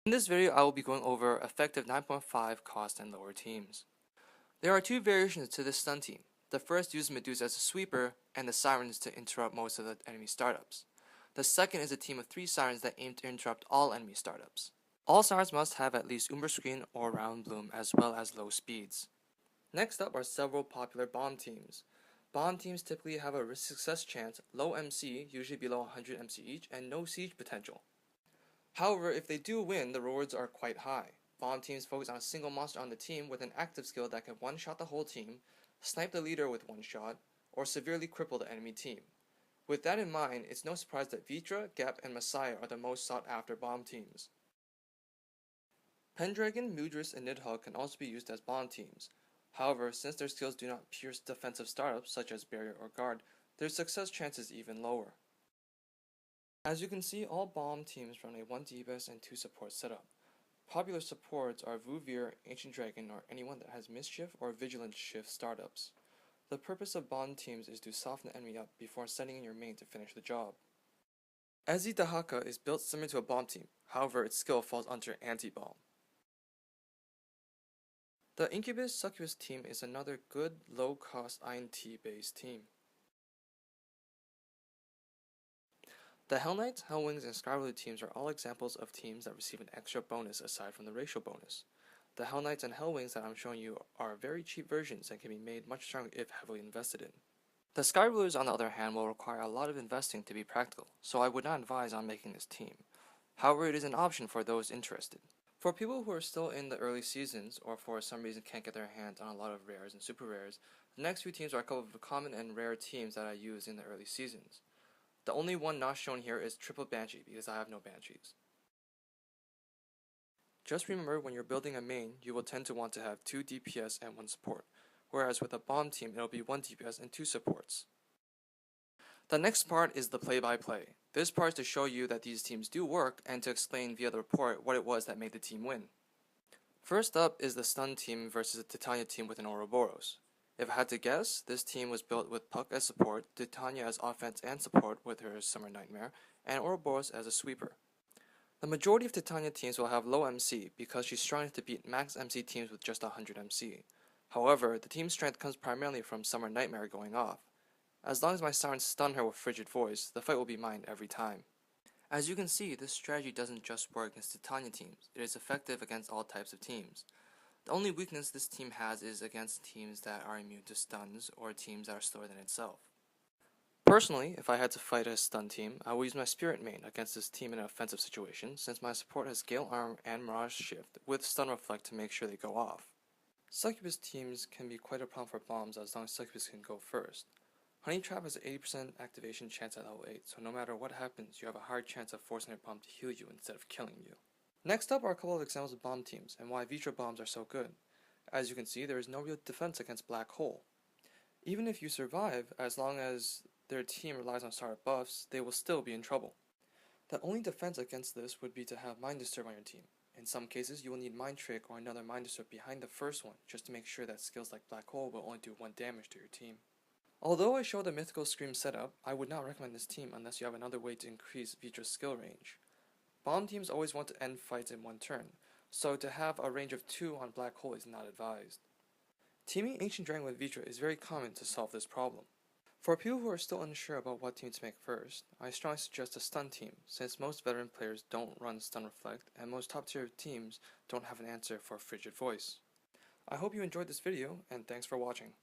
In this video, I will be going over effective 9.5 cost and lower teams. There are two variations to this stun team. The first uses Medusa as a sweeper and the Sirens to interrupt most of the enemy startups. The second is a team of 3 Sirens that aim to interrupt all enemy startups. All Sirens must have at least Umber Screen or Round Bloom as well as low speeds. Next up are several popular bomb teams. Bomb teams typically have a risk success chance, low MC, usually below 100 MC each, and no siege potential. However, if they do win, the rewards are quite high. Bomb teams focus on a single monster on the team with an active skill that can one-shot the whole team, snipe the leader with one shot, or severely cripple the enemy team. With that in mind, it's no surprise that Vitra, Gap, and Messiah are the most sought-after bomb teams. Pendragon, Mudris, and Nidhogg can also be used as bomb teams. However, since their skills do not pierce defensive startups such as Barrier or Guard, their success chance is even lower. As you can see, all bomb teams run a 1 DPS and 2 support setup. Popular supports are Vuvir, Ancient Dragon, or anyone that has Mischief or Vigilant Shift startups. The purpose of bomb teams is to soften the enemy up before sending in your main to finish the job. Ezi Dahaka is built similar to a bomb team, however its skill falls under anti-bomb. The Incubus Succubus team is another good, low-cost INT based team. The Hell Knights, Hellwings, and Skyblue teams are all examples of teams that receive an extra bonus aside from the racial bonus. The Hell Knights and Hellwings that I'm showing you are very cheap versions and can be made much stronger if heavily invested in. The Skyblues, on the other hand, will require a lot of investing to be practical, so I would not advise on making this team. However, it is an option for those interested. For people who are still in the early seasons, or for some reason can't get their hands on a lot of rares and super rares, the next few teams are a couple of common and rare teams that I use in the early seasons. The only one not shown here is Triple Banshee because I have no Banshees. Just remember, when you're building a main, you will tend to want to have 2 DPS and 1 support, whereas with a bomb team it'll be 1 DPS and 2 supports. The next part is the play-by-play. This part is to show you that these teams do work and to explain via the report what it was that made the team win. First up is the Stun team versus the Titania team with an Ouroboros. If I had to guess, this team was built with Puck as support, Titania as offense and support with her Summer Nightmare, and Ouroboros as a sweeper. The majority of Titania teams will have low MC because she's strong enough to beat max MC teams with just 100 MC. However, the team's strength comes primarily from Summer Nightmare going off. As long as my Sirens stun her with Frigid Voice, the fight will be mine every time. As you can see, this strategy doesn't just work against Titania teams, it is effective against all types of teams. The only weakness this team has is against teams that are immune to stuns or teams that are slower than itself. Personally, if I had to fight a stun team, I would use my Spirit main against this team in an offensive situation since my support has Gale Arm and Mirage Shift with Stun Reflect to make sure they go off. Succubus teams can be quite a problem for bombs as long as Succubus can go first. Honey Trap has an 80% activation chance at level 8, so no matter what happens, you have a higher chance of forcing a bomb to heal you instead of killing you. Next up are a couple of examples of bomb teams and why Vitra bombs are so good. As you can see, there is no real defense against Black Hole. Even if you survive, as long as their team relies on starter buffs, they will still be in trouble. The only defense against this would be to have Mind Disturb on your team. In some cases, you will need Mind Trick or another Mind Disturb behind the first one, just to make sure that skills like Black Hole will only do 1 damage to your team. Although I showed the Mythical Scream setup, I would not recommend this team unless you have another way to increase Vitra's skill range. Bomb teams always want to end fights in 1 turn, so to have a range of 2 on Black Hole is not advised. Teaming Ancient Dragon with Vitra is very common to solve this problem. For people who are still unsure about what team to make first, I strongly suggest a stun team, since most veteran players don't run Stun Reflect, and most top tier teams don't have an answer for Frigid Voice. I hope you enjoyed this video, and thanks for watching.